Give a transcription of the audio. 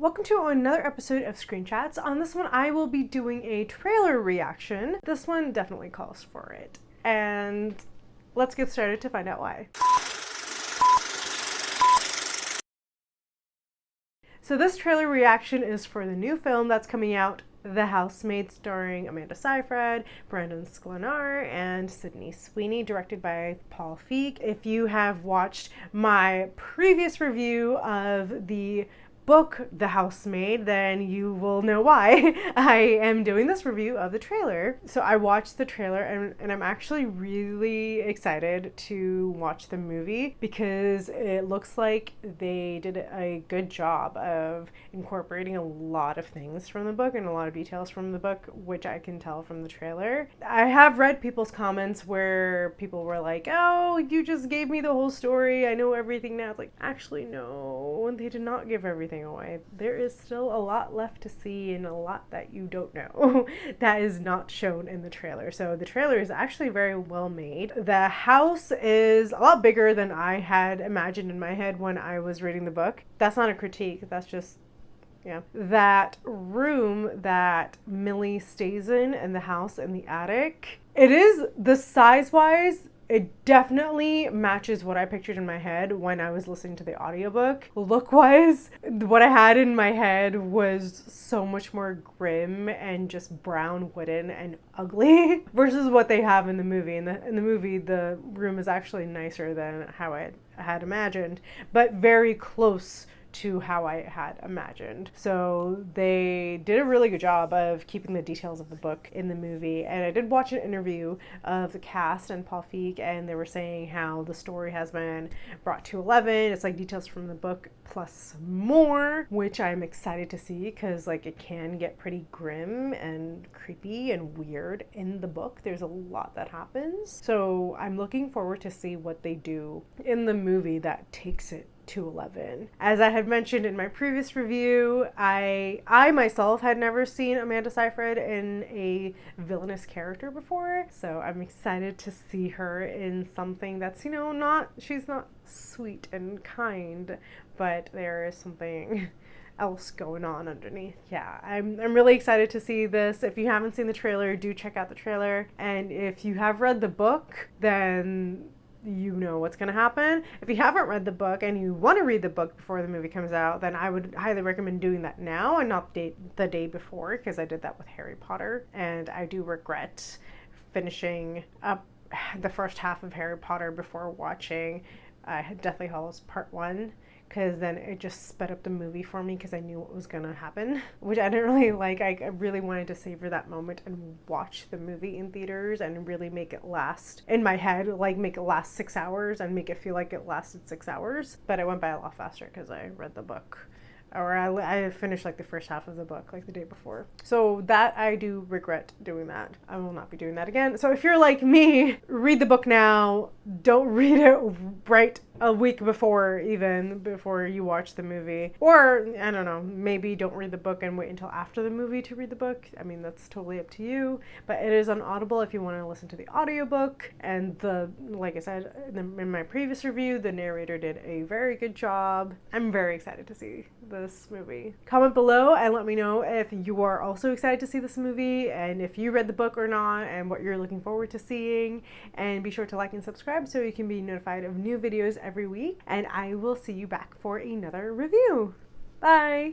Welcome to another episode of Screen Chats. On this one, I will be doing a trailer reaction. This one definitely calls for it. And let's get started to find out why. So this trailer reaction is for the new film that's coming out, The Housemaid, starring Amanda Seyfried, Sklenar, and Sweeney, directed by Paul Feig. If you have watched my previous review of the book The Housemaid, then you will know why I am doing this review of the trailer. So I watched the trailer and I'm actually really excited to watch the movie because it looks like they did a good job of incorporating a lot of things from the book and a lot of details from the book, which I can tell from the trailer. I have read people's comments where people were like, oh, you just gave me the whole story, I know everything now. It's like, actually no, they did not give everything away. There is still a lot left to see and a lot that you don't know that is not shown in the trailer. So the trailer is actually very well made. The house is a lot bigger than I had imagined in my head when I was reading the book. That's not a critique, that's just that room that Millie stays in the house in the attic, it is, the size-wise, it definitely matches what I pictured in my head when I was listening to the audiobook. Look-wise, what I had in my head was so much more grim and just brown wooden and ugly versus what they have in the movie. In the movie, the room is actually nicer than how I had imagined, but very close to how I had imagined. So they did a really good job of keeping the details of the book in the movie. And I did watch an interview of the cast and Paul Feig, and they were saying how the story has been brought to 11. It's like details from the book plus more, which I'm excited to see because like it can get pretty grim and creepy and weird in the book. There's a lot that happens. So I'm looking forward to see what they do in the movie that takes it to 11. As I had mentioned in my previous review, I myself had never seen Amanda Seyfried in a villainous character before, so I'm excited to see her in something that's, you know, she's not sweet and kind, but there is something else going on underneath. Yeah, I'm really excited to see this. If you haven't seen the trailer, do check out the trailer, and if you have read the book, then you know what's going to happen. If you haven't read the book and you want to read the book before the movie comes out, then I would highly recommend doing that now and not the day before, because I did that with Harry Potter, and I do regret finishing up the first half of Harry Potter before watching Deathly Hallows Part 1, because then it just sped up the movie for me because I knew what was going to happen, which I didn't really like. I really wanted to savor that moment and watch the movie in theaters and really make it last, in my head, like make it last 6 hours and make it feel like it lasted 6 hours. But it went by a lot faster because I read the book. Or I finished like the first half of the book like the day before. So that I do regret doing that. I will not be doing that again. So if you're like me, read the book now. Don't read it right a week before you watch the movie. Or, I don't know, maybe don't read the book and wait until after the movie to read the book. I mean, that's totally up to you. But it is on Audible if you want to listen to the audiobook. And like I said in my previous review, the narrator did a very good job. I'm very excited to see this movie. Comment below and let me know if you are also excited to see this movie and if you read the book or not and what you're looking forward to seeing. And be sure to like and subscribe so you can be notified of new videos every week. And I will see you back for another review. Bye!